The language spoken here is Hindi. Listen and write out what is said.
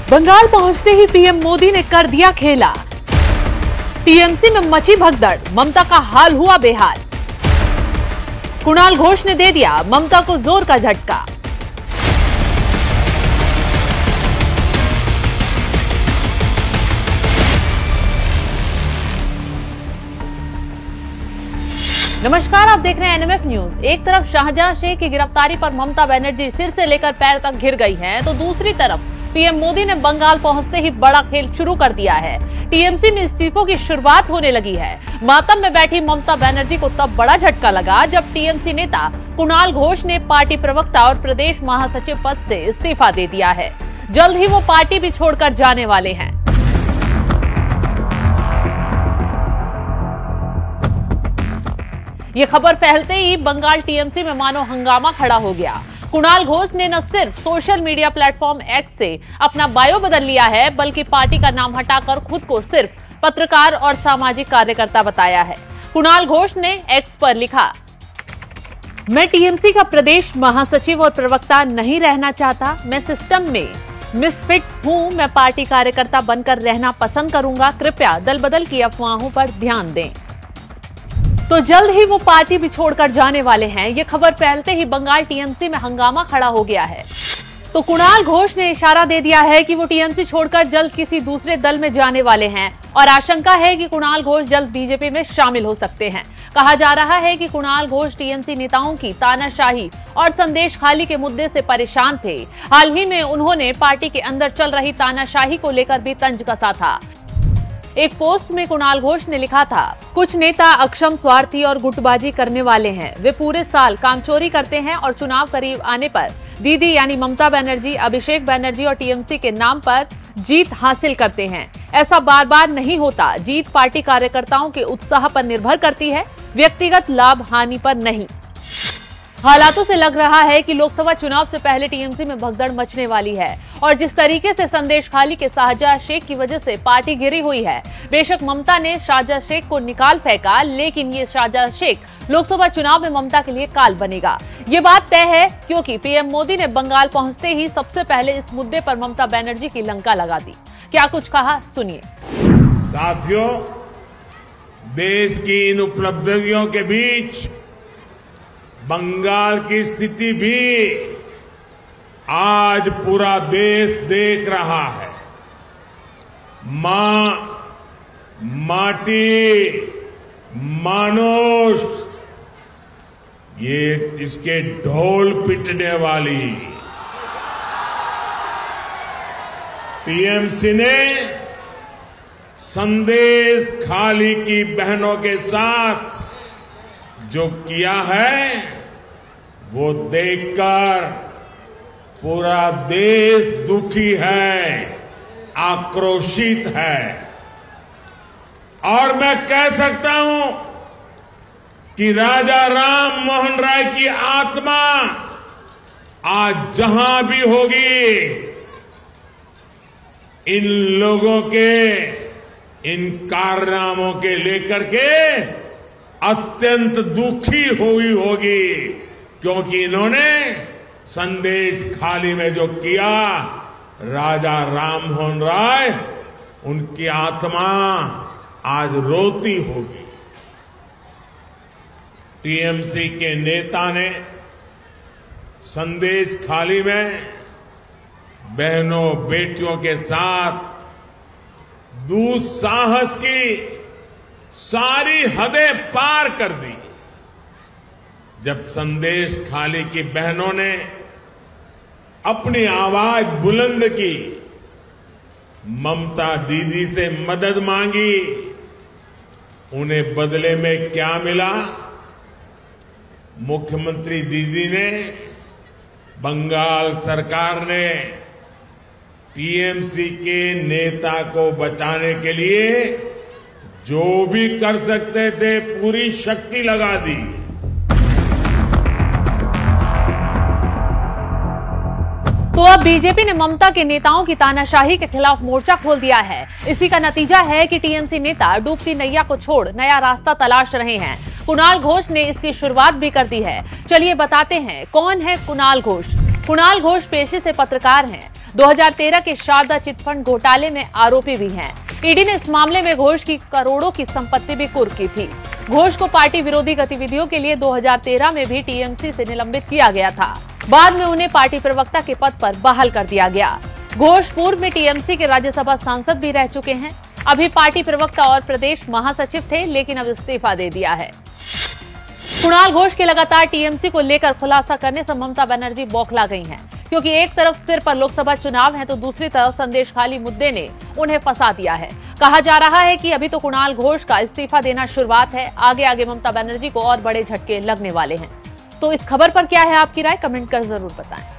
बंगाल पहुंचते ही पीएम मोदी ने कर दिया खेला। टीएमसी में मची भगदड़, ममता का हाल हुआ बेहाल। कुणाल घोष ने दे दिया ममता को जोर का झटका। नमस्कार, आप देख रहे हैं एनएमएफ न्यूज। एक तरफ शाहजहां शेख की गिरफ्तारी पर ममता बनर्जी सिर से लेकर पैर तक घिर गई हैं, तो दूसरी तरफ पीएम मोदी ने बंगाल पहुंचते ही बड़ा खेल शुरू कर दिया है। टीएमसी में इस्तीफों की शुरुआत होने लगी है। मातम में बैठी ममता बनर्जी को तब बड़ा झटका लगा जब टीएमसी नेता कुणाल घोष ने पार्टी प्रवक्ता और प्रदेश महासचिव पद से इस्तीफा दे दिया है। जल्द ही वो पार्टी भी छोड़कर जाने वाले हैं। ये खबर फैलते ही बंगाल टीएमसी में मानो हंगामा खड़ा हो गया। कुणाल घोष ने न सिर्फ सोशल मीडिया प्लेटफॉर्म एक्स से अपना बायो बदल लिया है, बल्कि पार्टी का नाम हटाकर खुद को सिर्फ पत्रकार और सामाजिक कार्यकर्ता बताया है। कुणाल घोष ने एक्स पर लिखा, मैं टीएमसी का प्रदेश महासचिव और प्रवक्ता नहीं रहना चाहता। मैं सिस्टम में मिसफिट हूं। मैं पार्टी कार्यकर्ता बनकर रहना पसंद करूंगा। कृपया दल बदल की अफवाहों पर ध्यान दें। तो जल्द ही वो पार्टी भी छोड़कर जाने वाले हैं। ये खबर फैलते ही बंगाल टीएमसी में हंगामा खड़ा हो गया है। तो कुणाल घोष ने इशारा दे दिया है कि वो टीएमसी छोड़कर जल्द किसी दूसरे दल में जाने वाले हैं और आशंका है कि कुणाल घोष जल्द बीजेपी में शामिल हो सकते हैं। कहा जा रहा है कि कुणाल घोष टीएमसी नेताओं की तानाशाही और संदेश खाली के मुद्दे से परेशान थे। हाल ही में उन्होंने पार्टी के अंदर चल रही तानाशाही को लेकर भी तंज कसा था। एक पोस्ट में कुणाल घोष ने लिखा था, कुछ नेता अक्षम, स्वार्थी और गुटबाजी करने वाले हैं। वे पूरे साल कामचोरी करते हैं और चुनाव करीब आने पर दीदी यानी ममता बनर्जी, अभिषेक बनर्जी और टीएमसी के नाम पर जीत हासिल करते हैं। ऐसा बार बार नहीं होता। जीत पार्टी कार्यकर्ताओं के उत्साह पर निर्भर करती है, व्यक्तिगत लाभ हानि पर नहीं। हालातों से लग रहा है कि लोकसभा चुनाव से पहले टीएमसी में भगदड़ मचने वाली है और जिस तरीके से संदेश खाली के शाहजहां शेख की वजह से पार्टी घिरी हुई है। बेशक ममता ने शाहजहां शेख को निकाल फेंका, लेकिन ये शाहजहां शेख लोकसभा चुनाव में ममता के लिए काल बनेगा। ये बात तय है, क्योंकि पीएम मोदी ने बंगाल पहुंचते ही सबसे पहले इस मुद्दे पर ममता बनर्जी की लंका लगा दी। क्या कुछ कहा, सुनिए। साथियों, देश की इन उपलब्धियों के बीच बंगाल की स्थिति भी आज पूरा देश देख रहा है। मां, माटी, मानुष, ये इसके ढोल पिटने वाली टीएमसी ने संदेश खाली की बहनों के साथ जो किया है, वो देखकर पूरा देश दुखी है, आक्रोशित है। और मैं कह सकता हूं कि राजा राम मोहन राय की आत्मा आज जहां भी होगी, इन लोगों के इन कारनामों के लेकर के अत्यंत दुखी हुई होगी, क्योंकि इन्होंने संदेश खाली में जो किया, राजा राम मोहन राय, उनकी आत्मा आज रोती होगी। टीएमसी के नेता ने संदेश खाली में बहनों बेटियों के साथ दुस्साहस की सारी हदें पार कर दी। जब संदेश खाली की बहनों ने अपनी आवाज बुलंद की, ममता दीदी से मदद मांगी, उन्हें बदले में क्या मिला? मुख्यमंत्री दीदी ने, बंगाल सरकार ने टीएमसी के नेता को बचाने के लिए जो भी कर सकते थे पूरी शक्ति लगा दी। तो अब बीजेपी ने ममता के नेताओं की तानाशाही के खिलाफ मोर्चा खोल दिया है। इसी का नतीजा है कि टीएमसी नेता डूबती नैया को छोड़ नया रास्ता तलाश रहे हैं। कुणाल घोष ने इसकी शुरुआत भी कर दी है। चलिए बताते हैं कौन है कुणाल घोष। कुणाल घोष पेशे से पत्रकार हैं। 2013 के शारदा चिटफंड घोटाले में आरोपी भी हैं। ईडी ने इस मामले में घोष की करोड़ों की संपत्ति भी कुर्क की थी। घोष को पार्टी विरोधी गतिविधियों के लिए 2013 में भी टीएमसी से निलंबित किया गया था। बाद में उन्हें पार्टी प्रवक्ता के पद पर बहाल कर दिया गया। घोष पूर्व में टीएमसी के राज्यसभा सांसद भी रह चुके हैं। अभी पार्टी प्रवक्ता और प्रदेश महासचिव थे, लेकिन अब इस्तीफा दे दिया है। कुणाल घोष के लगातार टीएमसी को लेकर खुलासा करने से ममता बनर्जी बौखला गई हैं, क्योंकि एक तरफ सिर पर लोकसभा चुनाव है तो दूसरी तरफ संदेशखाली मुद्दे ने उन्हें फंसा दिया है। कहा जा रहा है कि अभी तो कुणाल घोष का इस्तीफा देना शुरुआत है, आगे आगे ममता बनर्जी को और बड़े झटके लगने वाले हैं। तो इस खबर पर क्या है आपकी राय, कमेंट कर जरूर बताएं।